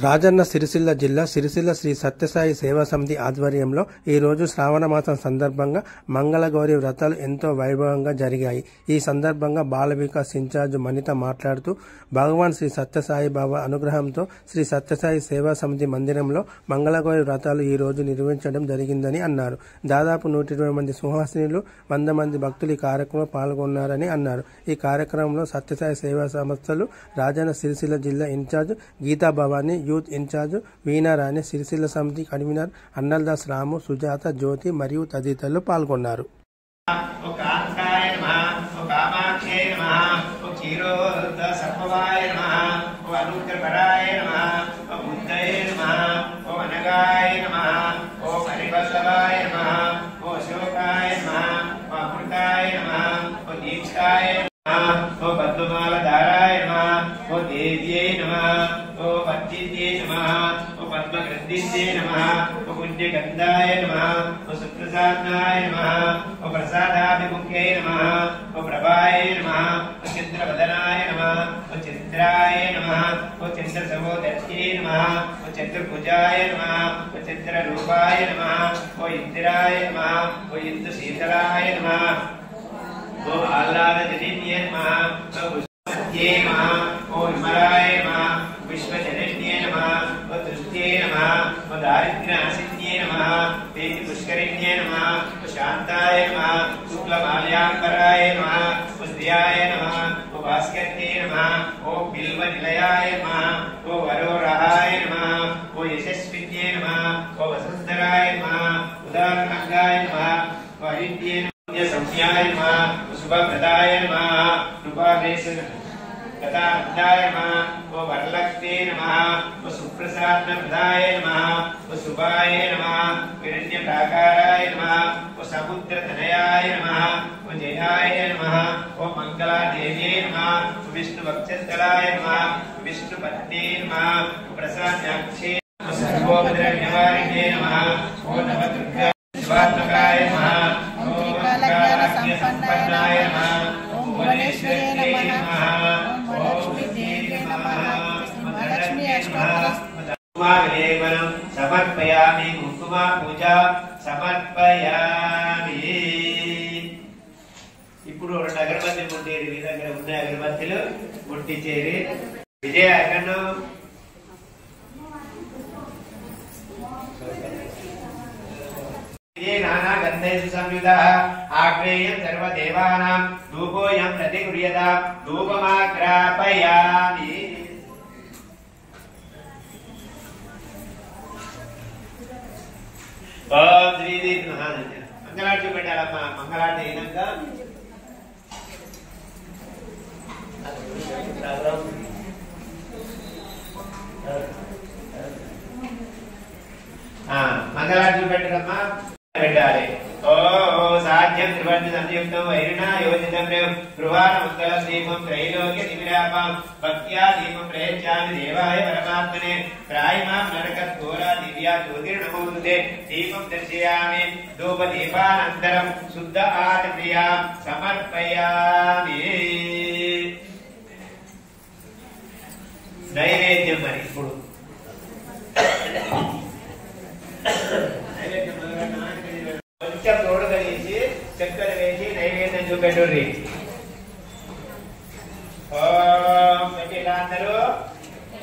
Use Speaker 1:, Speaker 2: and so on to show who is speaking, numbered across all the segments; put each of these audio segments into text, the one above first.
Speaker 1: రాజన్న సిరిసిల్ల జిల్లా సిరిసిల్ల శ్రీ సత్యసాయి సేవా సమితి ఆధ్వర్యంలో ఈ రోజు శ్రావణ మాసం సందర్భంగా మంగళగౌరి వ్రతాలు ఎంతో వైభవంగా జరిగాయి. ఈ సందర్భంగా బాల వికాస్ ఇన్ఛార్జ్ మనిత మాట్లాడుతూ భగవాన్ శ్రీ సత్యసాయి బాబా అనుగ్రహంతో శ్రీ సత్యసాయి సేవా సమితి మందిరంలో మంగళగౌరి వ్రతాలు ఈ రోజు నిర్వహించడం జరిగిందని అన్నారు. దాదాపు 120 మంది సుహాసినులు 100 మంది భక్తులు ఈ కార్యక్రమంలో పాల్గొన్నారని అన్నారు. ఈ కార్యక్రమంలో సత్యసాయి సేవా సంస్థలు రాజన్న సిరిసిల్ల జిల్లా in charge Geetha Bhavani, youth in charge Veenarani, Sircilla సమితి కన్వీనర్ అన్నల్దాస్ రాము, సుజాత, జ్యోతి మరియు తదితరులు పాల్గొన్నారు.
Speaker 2: पद्मग्रंथिन्ये नमः पुण्यगंधाय नमः सुप्रसादाय नमः प्रसादाभिमुखे नमः प्रभाय नमः चंद्रवदनाय नमः चंद्राय नमः चंद्रसहोदर्ये नमः चंद्रभुजाय नमः चंद्ररूपाय नमः इंदिराय नमः इंदुशीतलाय नमः आह्लादजनिन्ये नमः पुष्पये नमः विमलाय नमः विश्वजनन्ये नमः तुष्टे नमः दारिद्र्यनाशिन्ये नमः तेज पुष्करिण्ये नमः शान्ताय नमः शुक्लमाल्याम्बराय नमः श्रियाय नमः भास्कर्ये नमः बिल्वनिलयाय नमः वरोरहाय नमः यशस्विन्ये नमः वसुन्धराय नमः उदारगंगाय नमः वरिद्ये संज्ञाय नमः शुभप्रदाय नमः कृपादेश कथाय नमः वरलक्ष्मी नमः सुप्रसादप्रदाय नमः शुभाय नमः हिरण्यप्राकाराय नमः समुद्रतनयाय नमः जयाय नमः मंगलादेव्यै नमः विष्णुवक्षस्थलाय नमः विष्णुपत्न्यै नमः प्रसादाक्षे सर्वोपद्रव्यवारिण्ये नमः नवदुर्गा शिवात्मकाय नमः संपन्नाय नमः भुवनेश्वर्यै नमः समर्पयामि कुंकुम पूजा समर्पयामि ఇప్పుడు రెండు అగరబత్తులు ముట్టించేరి మీ దగ్గర ఉన్న అగరబత్తులు ముట్టించేరి విజయ ఎక్కడ नाना गन्धेषु संयुतः आग्नेयं सर्वदेवानां धूपोऽयं प्रतिगृह्यतां धूपमाग्रापयामि ओम श्री मंगलारती పెట్టాలమ్మా మంగళారతి అయినాక మంగళారతి పెట్టాలమ్మా పెట్టాలి ఓ సాధ్యం త్రివర్ణ సంయుక్తం వైరిణా యోజితం గృహాణ మంగళ దీపం త్రైలోక్య దివిరాపం భక్త్యా దీపం ప్రయచ్చామి దేవాయ పరమాత్మనే ప్రాయమాం నరకత్ ఘోరా దివ్యా జ్యోతిర్నమోస్తుతే దీపం దర్శయామి ధూప దీపానంతరం శుద్ధ ఆచమ్రియా సమర్పయామి నైవేద్యం మరి ఇప్పుడు కొంచెం తోడు కలిసి చక్కెర వేసి నైవేద్యం చూపెట్టుర్రి. ఓం ఇలా అందరూ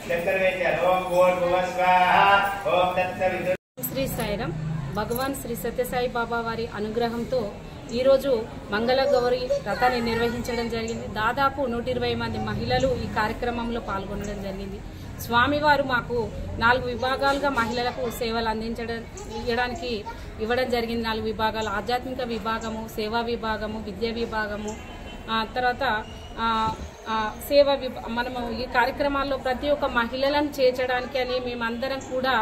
Speaker 2: చక్కెర వేశారు. ఓం భూర్భువ స్వాహ ఓం తత్సవితుర్.
Speaker 3: శ్రీ సాయిరాం. భగవాన్ శ్రీ సత్యసాయి బాబా వారి అనుగ్రహంతో ఈరోజు మంగళగౌరి వ్రతాన్ని నిర్వహించడం జరిగింది. దాదాపు 120 మంది మహిళలు ఈ కార్యక్రమంలో పాల్గొనడం జరిగింది. స్వామివారు మాకు 4 విభాగాలుగా మహిళలకు సేవలు ఇవ్వడం జరిగింది. 4 విభాగాలు: ఆధ్యాత్మిక విభాగము, సేవా విభాగము, విద్యా విభాగము, తర్వాత మనము ఈ కార్యక్రమాల్లో ప్రతి ఒక్క మహిళలను చేర్చడానికి అని మేమందరం కూడా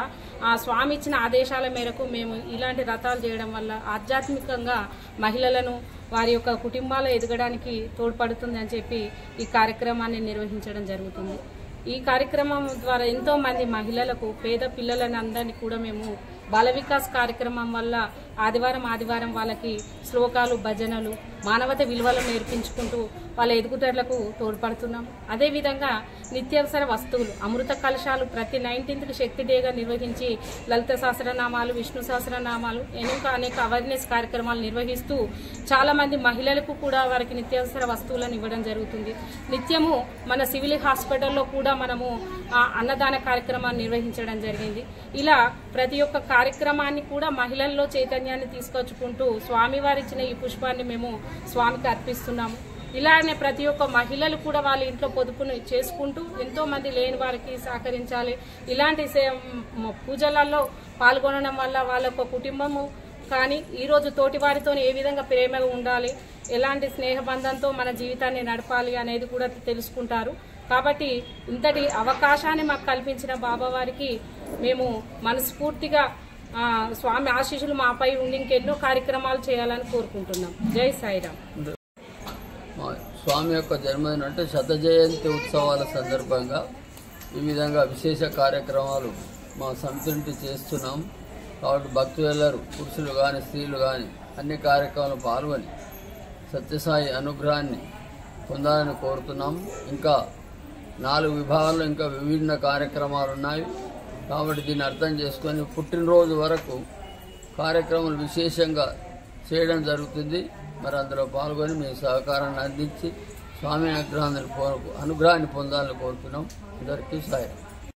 Speaker 3: స్వామి ఇచ్చిన ఆదేశాల మేరకు మేము ఇలాంటి వ్రతాలు చేయడం వల్ల ఆధ్యాత్మికంగా మహిళలను వారి యొక్క కుటుంబాల ఎదగడానికి తోడ్పడుతుందని చెప్పి ఈ కార్యక్రమాన్ని నిర్వహించడం జరుగుతుంది. ఈ కార్యక్రమం ద్వారా ఎంతో మంది మహిళలకు, పేద పిల్లలని అందరినీ కూడా మేము బాల వికాస్ కార్యక్రమం వల్ల ఆదివారం వాళ్ళకి శ్లోకాలు, భజనలు, మానవత విలువలు నేర్పించుకుంటూ వాళ్ళ ఎదుగుదలకు తోడ్పడుతున్నాం. అదేవిధంగా నిత్యావసర వస్తువులు, అమృత కలశాలు ప్రతి 19th శక్తి డేగా నిర్వహించి లలిత సహస్రనామాలు, విష్ణు సహస్రనామాలు, ఇంకా అనేక అవేర్నెస్ కార్యక్రమాలు నిర్వహిస్తూ చాలా మంది మహిళలకు కూడా వారికి నిత్యావసర వస్తువులను ఇవ్వడం జరుగుతుంది. నిత్యము మన సివిల్ హాస్పిటల్లో కూడా మనము అన్నదాన కార్యక్రమాన్ని నిర్వహించడం జరిగింది. ఇలా ప్రతి ఒక్క కార్యక్రమాన్ని కూడా మహిళల్లో చైతన్యాన్ని తీసుకొచ్చుకుంటూ స్వామివారి ఇచ్చిన ఈ పుష్పాన్ని మేము స్వామికి అర్పిస్తున్నాము. ఇలానే ప్రతి ఒక్క మహిళలు కూడా వాళ్ళ ఇంట్లో పొదుపును చేసుకుంటూ ఎంతో మంది లేని వారికి సహకరించాలి. ఇలాంటి పూజలలో పాల్గొనడం వల్ల వాళ్ళ ఒక కుటుంబము కానీ ఈరోజు తోటి వారితో ఏ విధంగా ప్రేమగా ఉండాలి, ఎలాంటి స్నేహబంధంతో మన జీవితాన్ని నడపాలి అనేది కూడా తెలుసుకుంటారు. కాబట్టి ఇంతటి అవకాశాన్ని మాకు కల్పించిన బాబావారికి మేము మనస్ఫూర్తిగా స్వామి ఆశీస్సులు మాపై ఉండి ఇంకెన్నో కార్యక్రమాలు చేయాలని కోరుకుంటున్నాం. జై సాయిరామ్.
Speaker 4: స్వామి యొక్క జన్మదినం అంటే శత జయంతి ఉత్సవాల సందర్భంగా ఈ విధంగా విశేష కార్యక్రమాలు మా సమితి నుండి చేస్తున్నాం. కాబట్టి భక్తులెల్లరూ పురుషులు కానీ స్త్రీలు కానీ అన్ని కార్యక్రమాలు పాల్గొని సత్యసాయి అనుగ్రహాన్ని పొందాలని కోరుతున్నాం. ఇంకా 4 విభాగాల్లో ఇంకా విభిన్న కార్యక్రమాలు ఉన్నాయి. కాబట్టి దీన్ని అర్థం చేసుకొని పుట్టినరోజు వరకు కార్యక్రమాలు విశేషంగా చేయడం జరుగుతుంది. మరి అందులో పాల్గొని మీ సహకారాన్ని అందించి స్వామి అనుగ్రహాన్ని పొందాలని కోరుతున్నాం. అందరికీ సాయం.